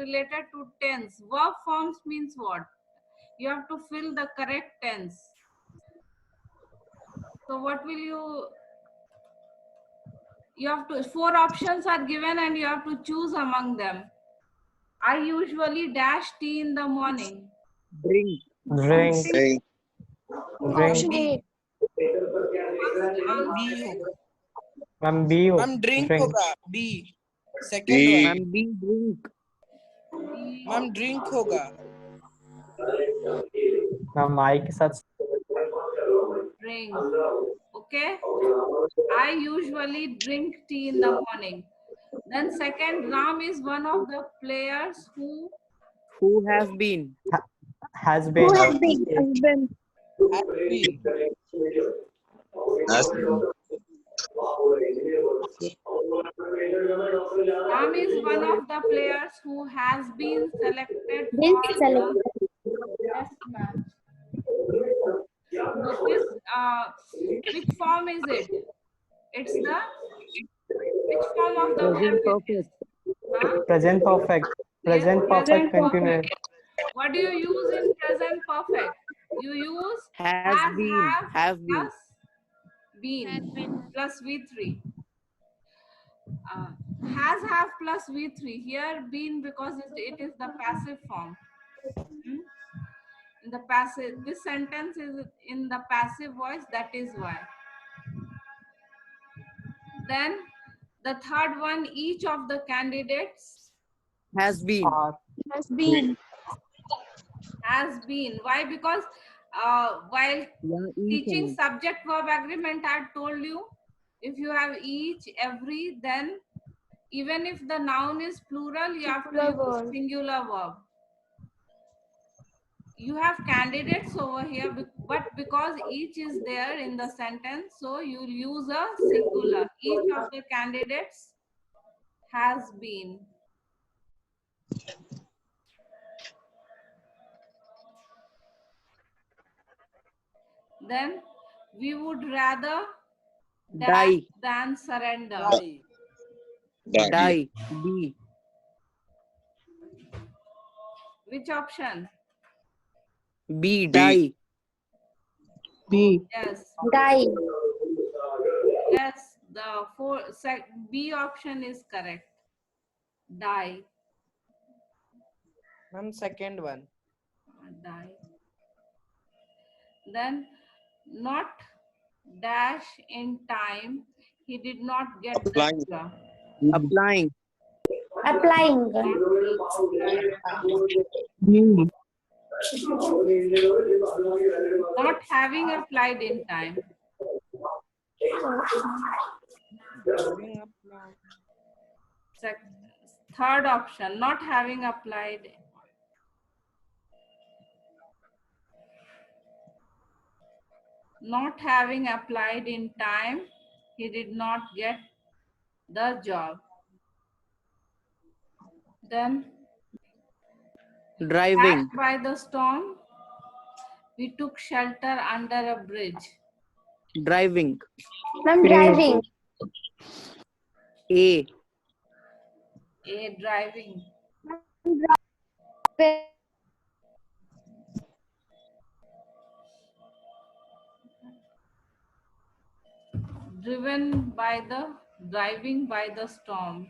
related to tense. Verb forms means what? You have to fill the correct tense. So what will you have to, 4 options are given and you have to choose among them. I usually dash tea in the morning. Drink. Drink. Drink. Drink. B. First Ma'am, answer. B होगा. Ma'am, B. Ma'am, drink Drink. होगा. B. Second B. one. Ma'am, B. Drink. Ma'am, drink होगा. Ma'am, I के साथ Drink. Okay. I usually drink tea in the morning. Then second, Ram is one of the players who Has been. has been. Has been. Has been. Ram is one of the players who has been selected Been for selected. the test match. So this, which form is it? It's the, which form of the Present verb it is? perfect. Huh? Present perfect. Present Yes, perfect present continuous. perfect. What do you use in present perfect? You use Has been. have Have been. plus been plus V3. Has have plus V3. Here been because it is the passive form. Hmm? In the passive, this sentence is in the passive voice, that is why. Then the third one, each of the candidates Has been. Or Has been. has been. Why? Because while Yeah, teaching subject verb agreement, I told you, if you have each, every, then even if the noun is plural, you have to Singular use verb. singular verb. You have candidates over here, but because each is there in the sentence, so you'll use a singular. Each of the candidates has been. Then we would rather Die. than surrender. Die. Die. B. Which option? B. Die. B. Yes. Die. Yes, the B option is correct. Die. Ma'am, second one. Die. Then not dash in time. He did not get the Applying. job. Applying. Applying. Not having applied in time. Third option, not having applied. Not having applied in time, he did not get the job. Then Driving. dashed by the storm, we took shelter under a bridge. Driving. Ma'am, driving. A. A, driving. Driving by the storm.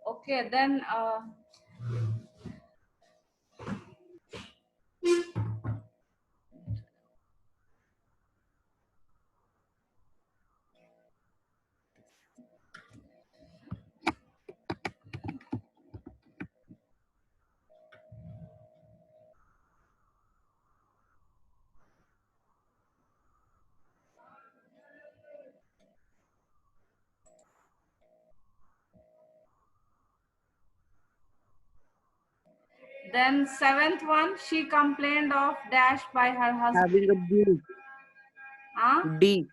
Okay, then then seventh one, she complained of dash by her husband. Having abused. Huh? D.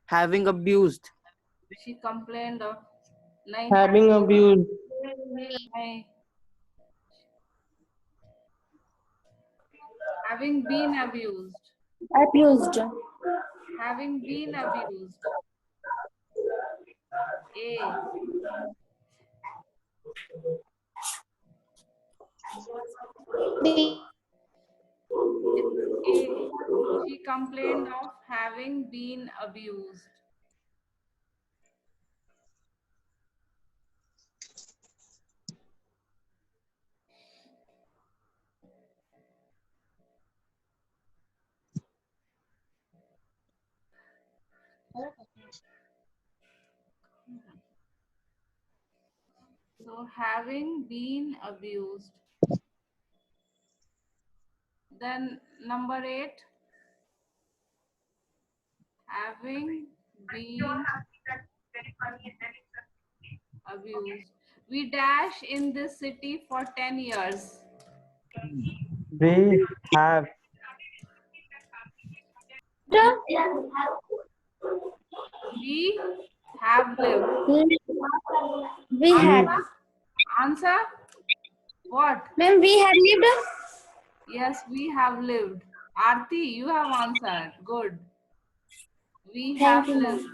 Having abused. She complained of having abused. नहीं. Having been abused. Abused. Having been abused. A. B. It's A. She complained of having been abused. So having been abused. Then number 8. Having been abused. We dash in this city for 10 years. We have We have lived. We have. Answer? What? Ma'am, we have lived. Yes, we have lived. Aarti, you have answered. Good. We Thank have you, ma'am. lived.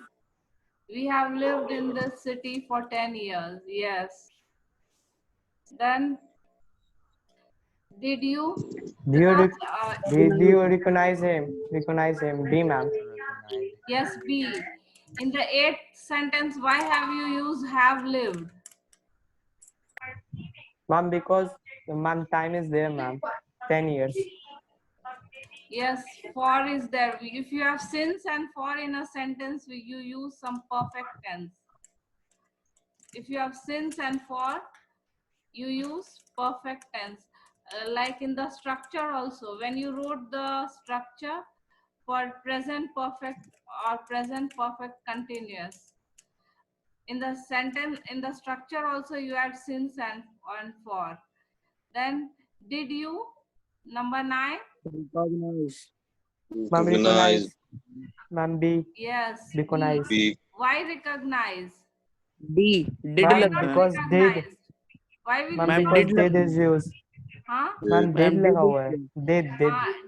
We have lived in this city for 10 years. Yes. Then, did you? Do you, Because, do you recognize him? Recognize him. B, ma'am. yes, B. In the 8th sentence, why have you used have lived? Ma'am, because ma'am, time is there, ma'am. 10 years. Yes, for is there. If you have since and for in a sentence, you use some perfect tense. If you have since and for, you use perfect tense. Like in the structure also, when you wrote the structure for present perfect or present perfect continuous, in the sentence, in the structure also you add since and for. Then did you? Number 9. Recognize. Ma'am, recognize. Ma'am, B. Yes. Recognize. B. Why recognize? D. Did Why Ma'am, not लगना है. because recognize? did. Why will Ma'am, you Ma'am, not? because did did लगना is है. used. हाँ? Ma'am, did Ma'am, लगा did हुआ है. is Did.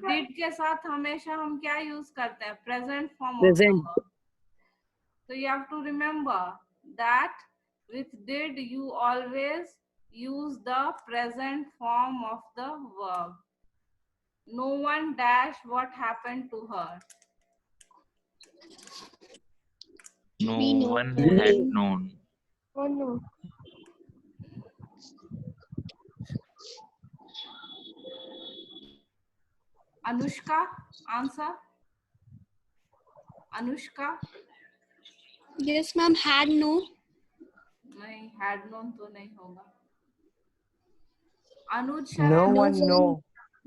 Did के साथ हमेशा हम क्या यूज करते हैं? Present form of the present. Verb. So you have to remember that with did you always use the present form of the verb. No one dash what happened to her. No We know. one had known. Oh no. Anushka, answer. Anushka, Yes, ma'am. Had no. नहीं, had known तो नहीं होगा. Anuj No Sharan, one know.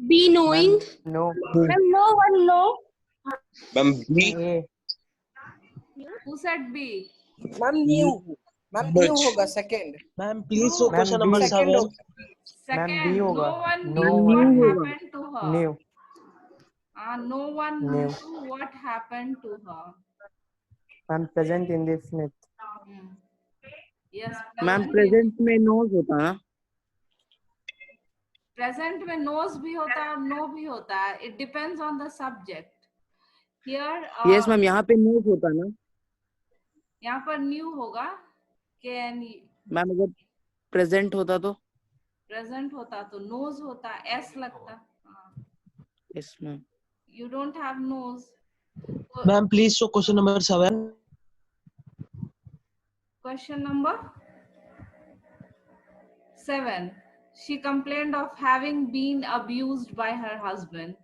Be knowing. Ma'am, no. Ma'am, no one know. Ma'am, B. A. who said B? Ma'am, new. Ma'am, new होगा second. Ma'am please so No. Question Ma'am, number B. Second 7 होगा. Second, Ma'am, B होगा. no one No knew one what knew. happened to her. New. No one New. knew what happened to her. Ma'am, present indefinite. Hmm. Yes. Ma'am, present present में knows होता है. Present में knows भी होता है और know भी होता है. It depends on the subject. Here, Yes, ma'am. यहाँ पे knows होता है ना. यहाँ पर new होगा. Can Ma'am अगर present होता तो. present होता तो knows होता. S लगता. Yes, ma'am. You don't have knows. So, ma'am please so question number 7 question number 7. She complained of having been abused by her husband.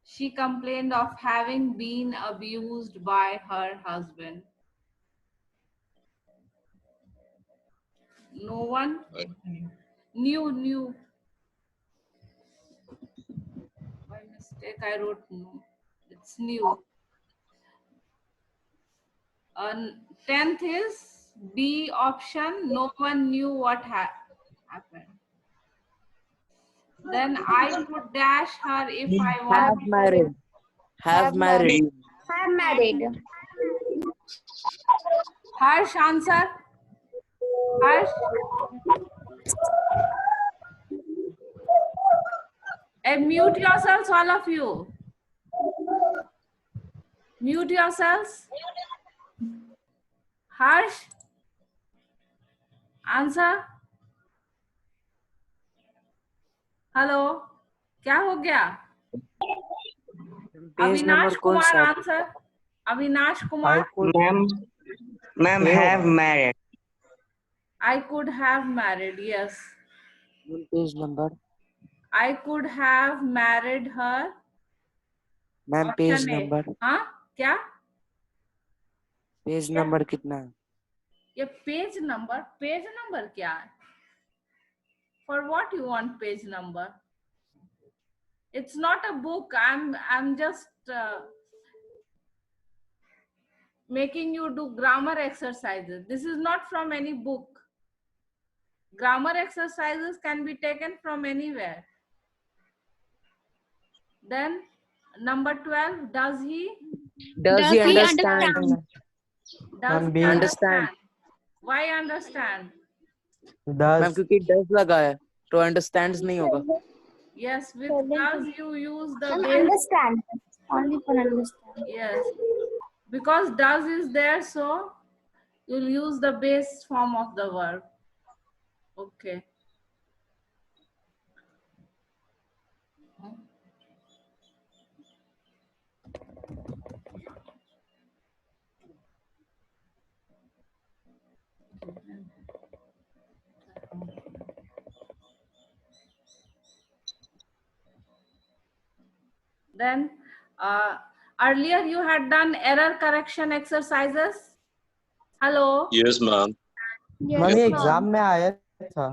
She complained of having been abused by her husband. No one? New. By mistake, I wrote no. It's new. 10th is B option. No one knew what happened. Then I would dash her if I Have wanted. married. Have married. Have married. Harsh, answer. Harsh. And mute yourselves, all of you. Mute yourselves. Harsh, answer. Hello. क्या हो गया? Page number Avinash कौन कुमार सा है? Answer. Avinash Kumar. Ma'am have married. I could have married. Yes. Page number I could have married her. Ma'am page Option A. Number हाँ क्या? Page number कितना है? ये पेज नंबर क्या है? For what you want page number? It's not a book. I'm just making you do grammar exercises. This is not from any book. Grammar exercises can be taken from anywhere. Then number 12, does he Does he understand? does Ma'am, he B. understand? Why understand? Ma'am Does. क्योंकि does लगा है तो understands नहीं होगा. Yes, with does you use the Ma'am, base. understand. Only for understand. Yes, because does is there, so you'll use the base form of the verb. Okay. Then earlier you had done error correction exercises. Hello. Yes, ma'am. Ma'am ये exam में आया था.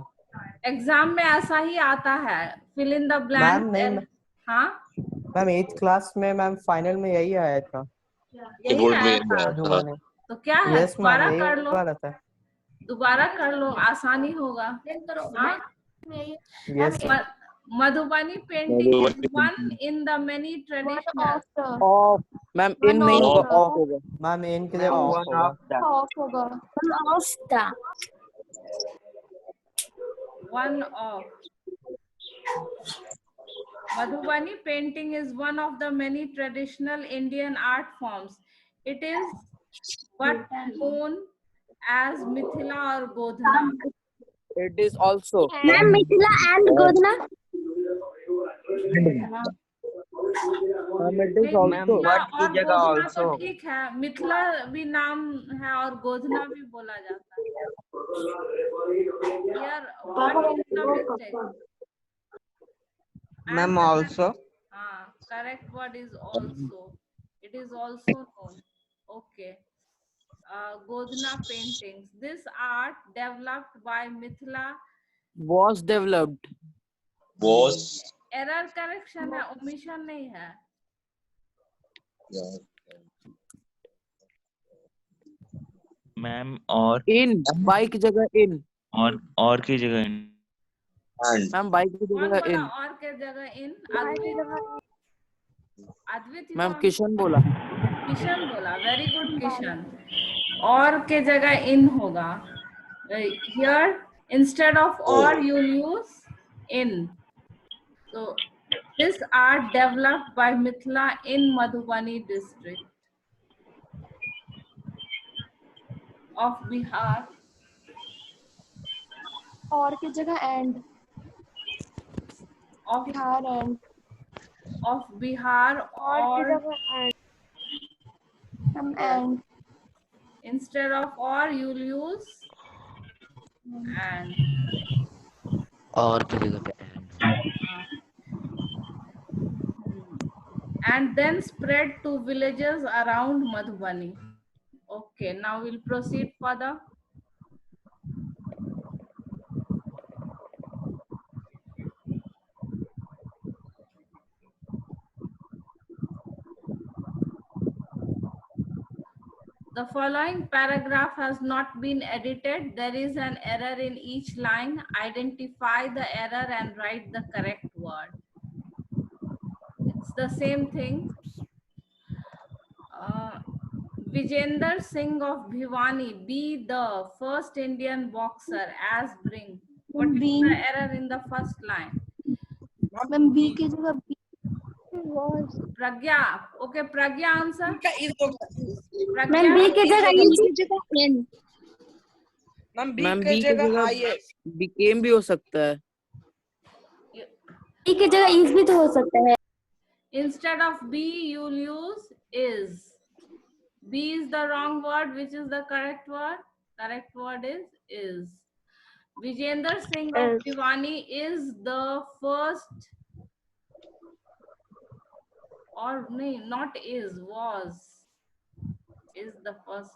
Exam में ऐसा ही आता है. Fill in the blank. Ma'am नहीं. हाँ मैम 8th क्लास में मैम फाइनल में यही आया था. यही बोर्ड में आया था. मधुबनी. तो क्या है? यस मैम दोबारा यही कर लो. वाला था. दोबारा कर लो, आसानी होगा. हाँ? Yes. Madhubani painting is Madhubani one in the many traditional. Off ma'am in नहीं होगा off होगा. मैम इन के जगह ऑफ होगा. Of the. One of. Madhubani painting is one of the many traditional Indian art forms. It is but known as Mithila or Godhna. It is also. Ma'am, Mithila and Godhna. Ma'am it is also. Mithila और गोधना तो ठीक है. मिथिला भी नाम है और गोधना भी बोला जाता है. Here, what is the mistake? Ma'am also. Correct word is also. It is also known. Okay. Godhna paintings. This art developed by Mithila. Was developed. Was. Error correction है, omission नहीं है. मैम और In बाई की जगह in. और की जगह in. And. Ma'am by की कौन जगह बोला in. और के जगह in? अद्वित मैम किशन बोला. किशन बोला. Very good Kishan. और के जगह in होगा. Here instead of or you'll use in. So this art developed by Mithila in Madhubani district of Bihar. और की जगह and. Of Bihar and. Of Bihar or And. instead of or you'll use and. और की जगह पे And then spread to villages around Madhubani. Okay, now we'll proceed further. The following paragraph has not been edited. There is an error in each line. Identify the error and write the correct word. It's the same thing. Vijender Singh of Bhiwani, be the first Indian boxer as bring. What is the error in the first line? Ma'am B की जगह B was Pragya. Okay, Pragya answer. का is होगा ma'am Pragya. B की जगह E की जगह N ma'am B ma'am की B की जगह जगह आई एस became भी हो सकता है. ई की जगह इज भी तो हो सकता है. Instead of be, you'll use is. Be is the wrong word. Which is the correct word? Correct word is. Vijender Singh of Is. Bhiwani is the first, or no, not is, was. Is the first.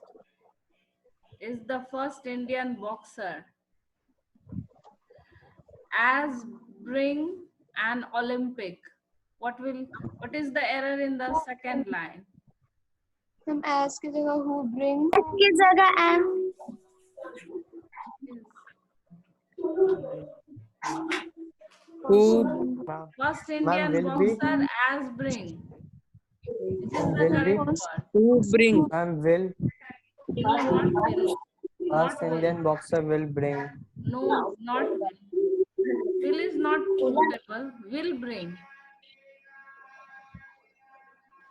Is the first Indian boxer as bring an Olympic. What is the error in the second line? Ma'am S की जगह who bring S की जगह M Who First Ma'am, Indian will be. boxer as bring. This is the Will be. correct word. who bring? Ma'am, will. No, not will. First Not will. Indian boxer will bring. No, not will. Will is not suitable. Will bring.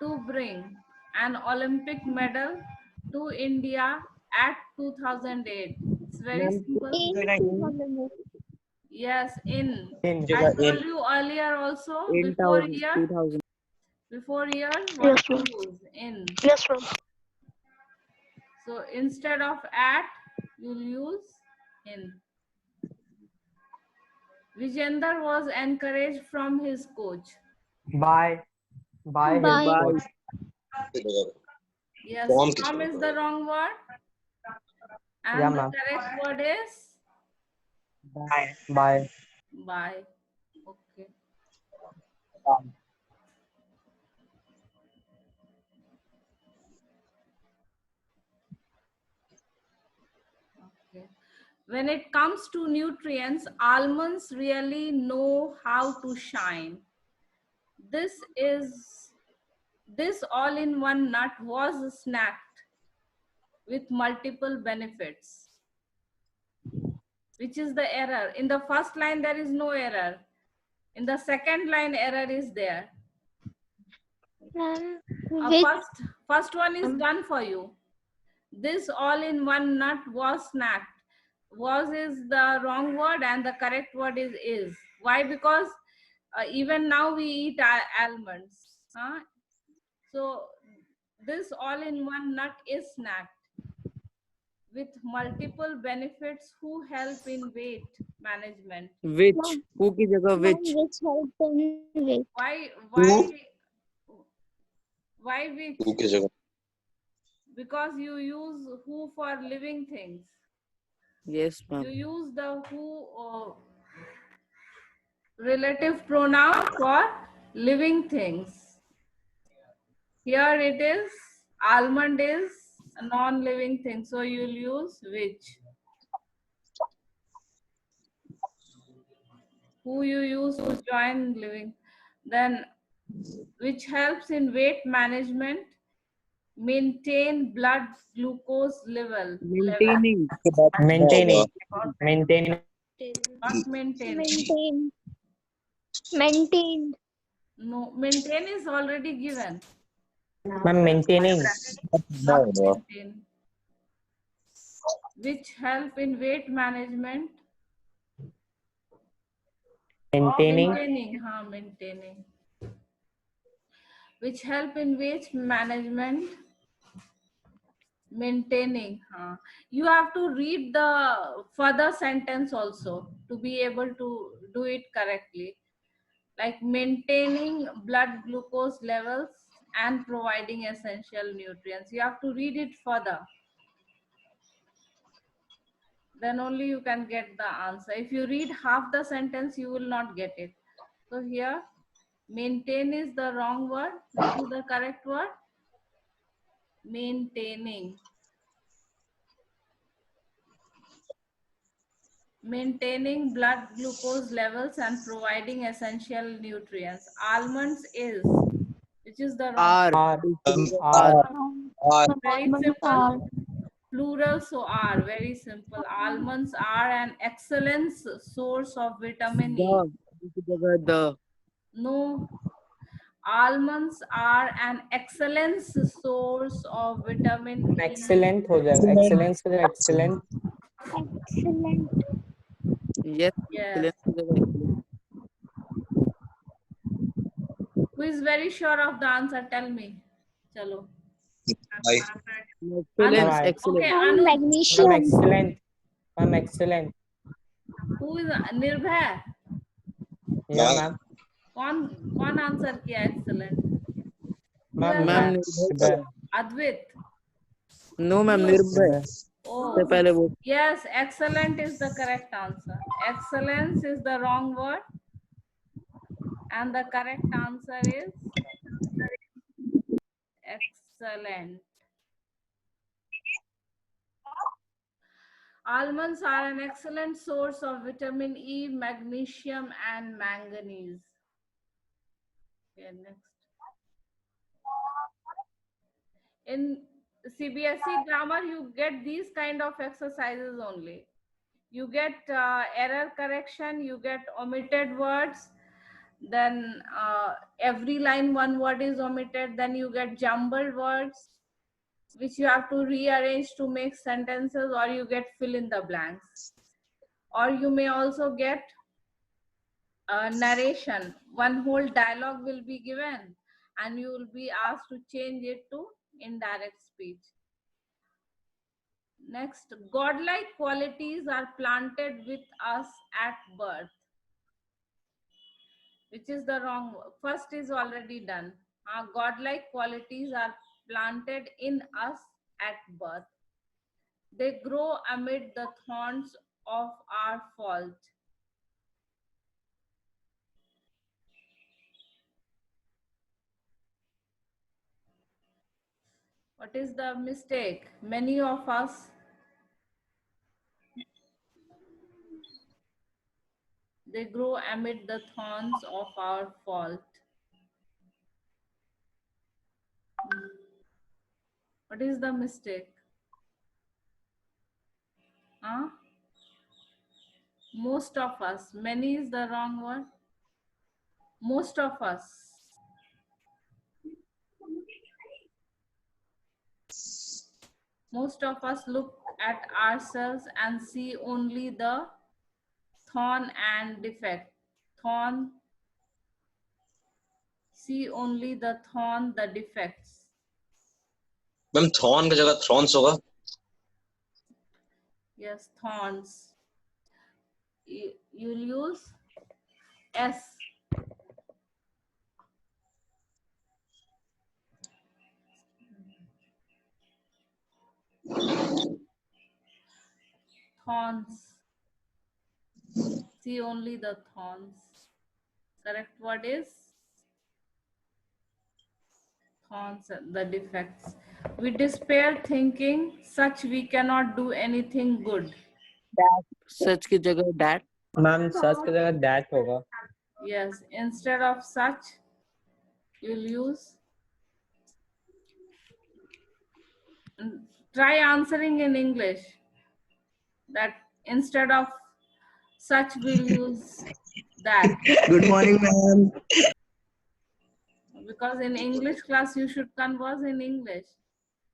To bring an Olympic medal to India at 2008. It's very simple. Yes, in. In. I told you earlier also, In before year, 2000. before year, what to Yes, use? In. yes ma'am So instead of at, you'll use in. Vijender was encouraged from his coach. By. By his By. coach. Yes, Form from is the wrong word. And Yeah, the ma'am. correct word is By. by. Okay. Okay. When it comes to nutrients, almonds really know how to shine. This all-in-one nut was snacked with multiple benefits. Which is the error? In the first line, there is no error. In the second line, error is there. which First one is done for you. This all-in-one nut was snacked. Was is the wrong word and the correct word is. Why? Because even now we eat almonds. Huh? So this all-in-one nut is snacked with multiple benefits who help in weight management. Which? Who की जगह which? help in weight. Why which? Who की जगह? Because you use who for living things. Yes, You ma'am. use the who relative pronoun for living things. Here it is, almond is a non-living thing, so you'll use which. Who you use to join living. Then which helps in weight management, maintain blood glucose level. Maintaining. Maintaining. Maintaining. Not maintaining. Maintained. No, maintain is already given. Ma'am, maintaining. Not maintain. Which help in weight management. Maintaining. Maintaining. Which help in weight management. Maintaining. You have to read the further sentence also to be able to do it correctly. Like maintaining blood glucose levels and providing essential nutrients. You have to read it further. Then only you can get the answer. If you read half the sentence, you will not get it. So here, maintain is the wrong word. Which is the correct word? Maintaining. Maintaining blood glucose levels and providing essential nutrients. Almonds is, which is the wrong R. R. Very simple. Plural, so are. Very simple. Almonds are an excellent source of vitamin E. The. की जगह the. No. Almonds are an excellent source of vitamin E. Excellent हो जाएगा. Excellence के लिए excellent. Excellent. Yes. Yes. Excellent की जगह excellent. Who is very sure of the answer? Tell me. Chalo. I Excellence. Alright. Excellent. Okay, And Anuj. Ma'am, magnesium. excellent. Ma'am, excellent. Who is Nirbhay? Yeah, ma'am. कौन answer किया excellent? Ma'am, Ma'am, Nirbhay. Advait. No, ma'am. Nirbhay. Oh, से पहले वो yes, excellent is the correct answer. Excellence is the wrong word. And the correct answer is excellent. Almonds are an excellent source of vitamin E, magnesium, and manganese. Okay, next. In CBSE grammar, you get these kind of exercises only. You get error correction, you get omitted words, then every line one word is omitted, then you get jumbled words, which you have to rearrange to make sentences, or you get fill in the blanks. Or you may also get narration. One whole dialogue will be given and you will be asked to change it to indirect speech. Next, godlike qualities are planted with us at birth, which is the wrong. First is already done. Godlike qualities are planted in us at birth. They grow amid the thorns of our fault. What is the mistake? Many of us, they grow amid the thorns of our fault. What is the mistake? Huh? Most of us. Many is the wrong word. Most of us. Most of us look at ourselves and see only the thorn and defect. Thorn. See only the thorn, the defects. Ma'am thorn की जगह Thrones होगा. Yes, thorns. You'll use S. Thorns. See only the thorns. Correct word is thorns, the defects. We despair thinking such we cannot do anything good. सच की जगह that. Ma'am, such की जगह that होगा. Yes, instead of such, you'll use. Try answering in English. That instead of such, we'll use that. Good morning, ma'am. Because in English class, you should converse in English.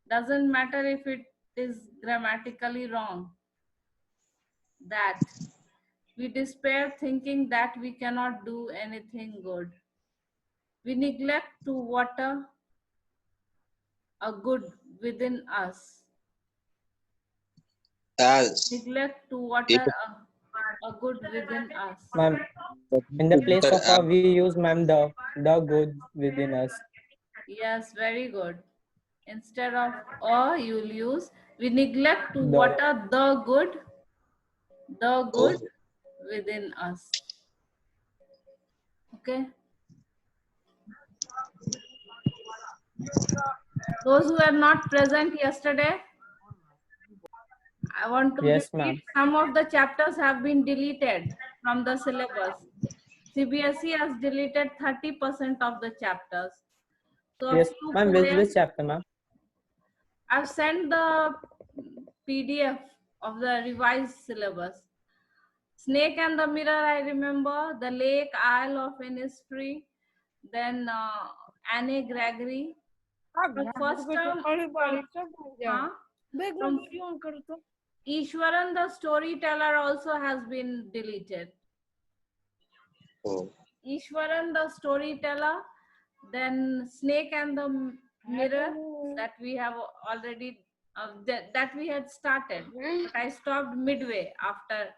Doesn't matter if it is grammatically wrong. That. We despair thinking that we cannot do anything good. We neglect to water a good within us. As Neglect to water a good within us. Ma'am, in the place of a, we use ma'am the good within us. Yes, very good. Instead of a, you'll use, we neglect to The. water the good within us. Okay. Those who are not present yesterday, I want to Yes, repeat, ma'am. some of the chapters have been deleted from the syllabus. CBSE has deleted 30% of the chapters. So Yes, few ma'am. poems- Which chapter, ma'am? I've sent the PDF of the revised syllabus. Snake and the Mirror, I remember. The Lake, Isle of Innisfree. then Anne Gregory. From first term, huh? From Ishwaran the storyteller also has been deleted. Oh. Ishwaran the storyteller, then Snake and the Mirror, that we have already that we had started, but I stopped midway after.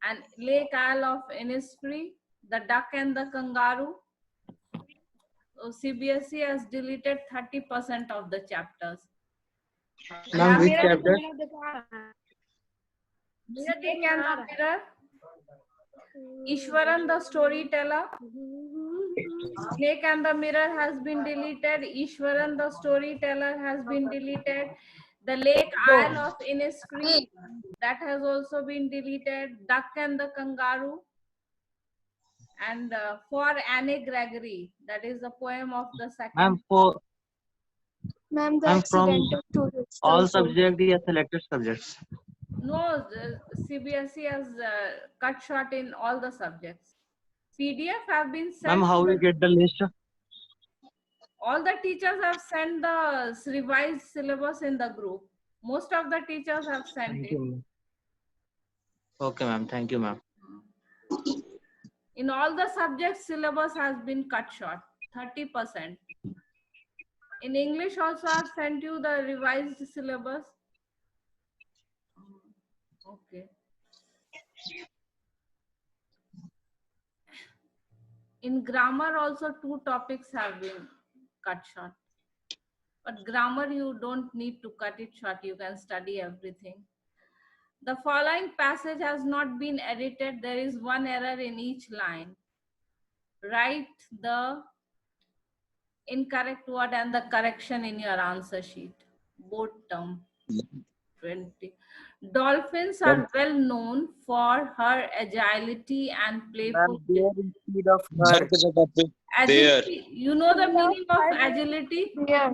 And Lake Isle of Innisfree, The Duck and the Kangaroo. So CBSE has deleted 30% of the chapters. Ma'am, which chapter? Snake and the Mirror, Ishwaran the storyteller. Snake and the Mirror has been deleted. Ishwaran the storyteller has been deleted. The Lake Isle of Innisfree, that has also been deleted. Duck and the Kangaroo. And For Anne Gregory, that is the poem of the second. Ma'am, the I'm from accidental tourist all also. subject या selected subjects. No, the CBSE has cut short in all the subjects. PDF have been sent. Ma'am, how to we get the list? all the teachers have sent the revised syllabus in the group. Most of the teachers have sent Thank it. you, ma'am. Okay, ma'am. Thank you, ma'am. In all the subjects, syllabus has been cut short, 30%. In English also, I've sent you the revised syllabus. Okay. In grammar also, 2 topics have been cut short. But grammar, you don't need to cut it short. You can study everything. The following passage has not been edited. There is one error in each line. Write the incorrect word and the correction in your answer sheet. Board term 20. Dolphins are well known for her agility and playful. instead of her. Her की जगह पे there. Agility. You know the meaning of agility? Yeah.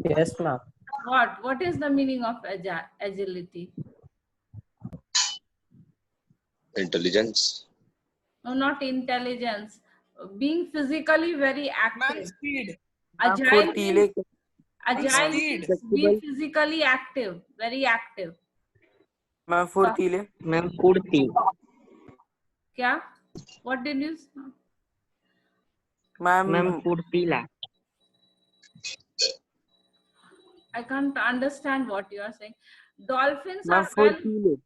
Yes, ma'am. What? What is the meaning of agility? Intelligence. No, not intelligence. Being physically very Ma'am, active. speed. Agile means, agile Speed. means be physically active, very active. Ma'am, फुर्तीले. Ma'am, फुर्ती. Kya? What did you say? Ma'am, फुर्तीला. I can't understand what you are saying. Dolphins ma'am, are well. फुर्तीले.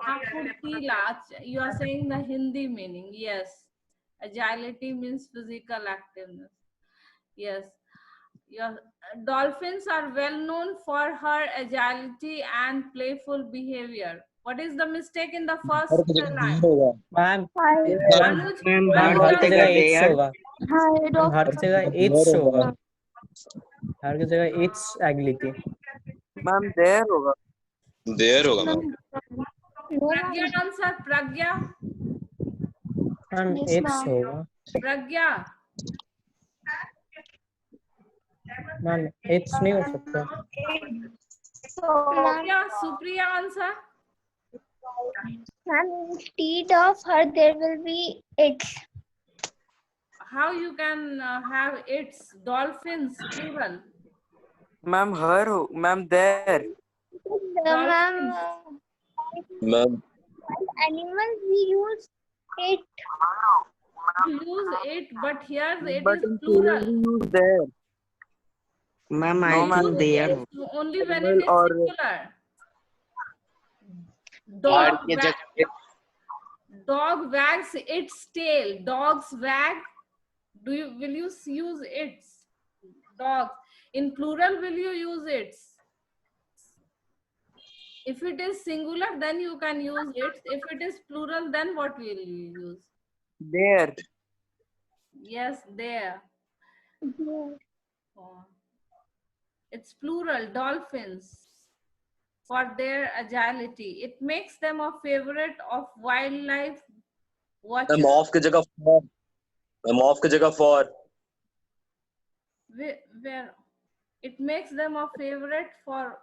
Furtila. You are saying the Hindi meaning. Yes. Agility means physical activeness. Yes. Your dolphins are well known for her agility and playful behavior. What is the mistake in the first हर की जगह line? there होगा. Ma'am, Anuj, Ma'am, ma'am, what her is की the जगह mistake? it's होगा. Head of हर जगह there it's होगा. होगा. हर की जगह it's agility. Ma'am, there होगा. There होगा ma'am. Pragya answer. Pragya. Ma'am, Yes, it's ma'am. होगा. Pragya. Ma'am, it's नहीं हो सकता. Supriya. Supriya answer. Ma'am, instead of her, there will be its. How you can have its dolphins plural? Ma'am, her हो. Ma'am, there. Ma'am, ma'am animals we use it. You use it, but here it But is in plural. plural we use there. Ma'am, No, I ma'am, think they are. Use only when it Animal is or singular. Her Dog, की जगह dog wags its tail. Dogs wag. Will you use its? Dogs. In plural, will you use its? If it is singular, then you can use its. If it is plural, then what will you use? there. Yes, there. Oh. It's plural, dolphins, for their agility. It makes them a favorite of wildlife watchers. Ma'am of की जगह for. Ma'am of की जगह for. Where it makes them a favorite for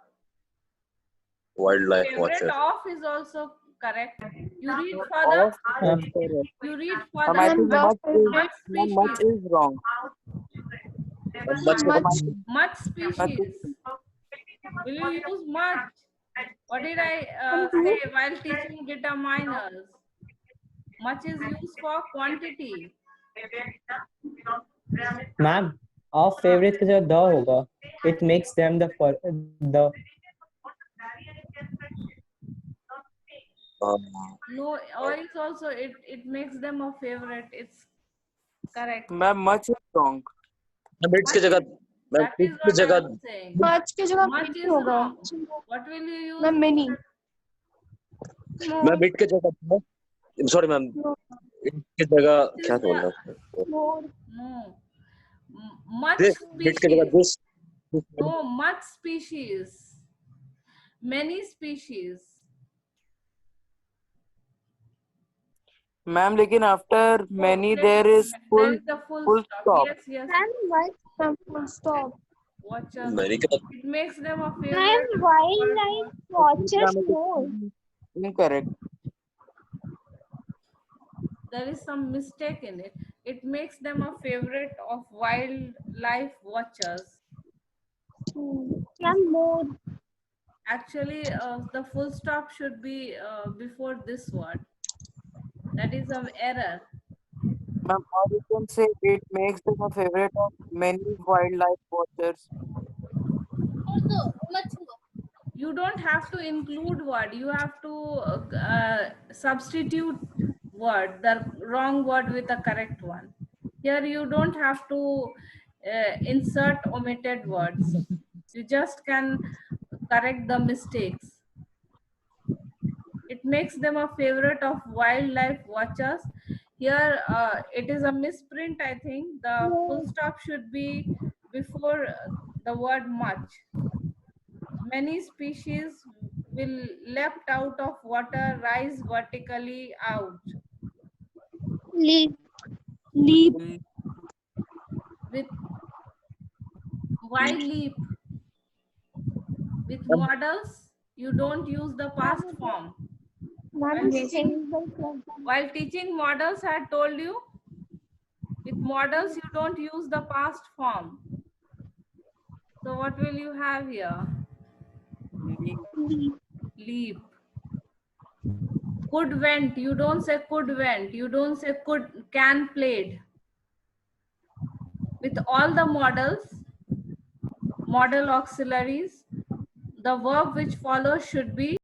Wildlife favorite watcher. of is also correct. You read further. That's correct. You read Ma'am, I further. think much is, Much ma'am, much species. is wrong. Much Much. Much species. Will you use much? What did I say while teaching determiners? Much is used for quantity. Ma'am, our favorite का जो the होगा, it makes them the. No, or it's also it makes them a favorite. It's correct. Ma'am, much is wrong. Ma'am it's की जगह ma'am That is it's की what जगह I'm saying. Much की जगह Much many is होगा. wrong. What will you use? Ma'am, many. Ma'am it की जगह sorry ma'am it की जगह क्या बोल रहा हूँ More. No. Much इट की जगह species. This No, much species. Many species. Ma'am, लेकिन after many there is There full is the full full stop. stop. Yes, yes. And much. Ma'am, full stop. Watchers. मैंने क्या It makes them a Ma'am, favorite. wildlife watchers more. Incorrect. There is some mistake in it. It makes them a favorite of wildlife watchers. Ma'am, more. Actually, the full stop should be before this word. That is an error. Ma'am, or you can say it makes them a favorite of many wildlife watchers. You don't have to include word. You have to substitute word, the wrong word with the correct one. Here you don't have to insert omitted words. You just can correct the mistakes. It makes them a favorite of wildlife watchers. Here it is a misprint, I think. The full stop should be before the word much. Many species will leapt out of water, rise vertically out. Leap. Leap. With why leap? With models, you don't use the past form. Ma'am, Yes. single sentence. While teaching models, I had told you, with models, you don't use the past form. So what will you have here? Leap. Leap. Could went, you don't say could went, you don't say could can played. With all the models, model auxiliaries, the verb which follows should be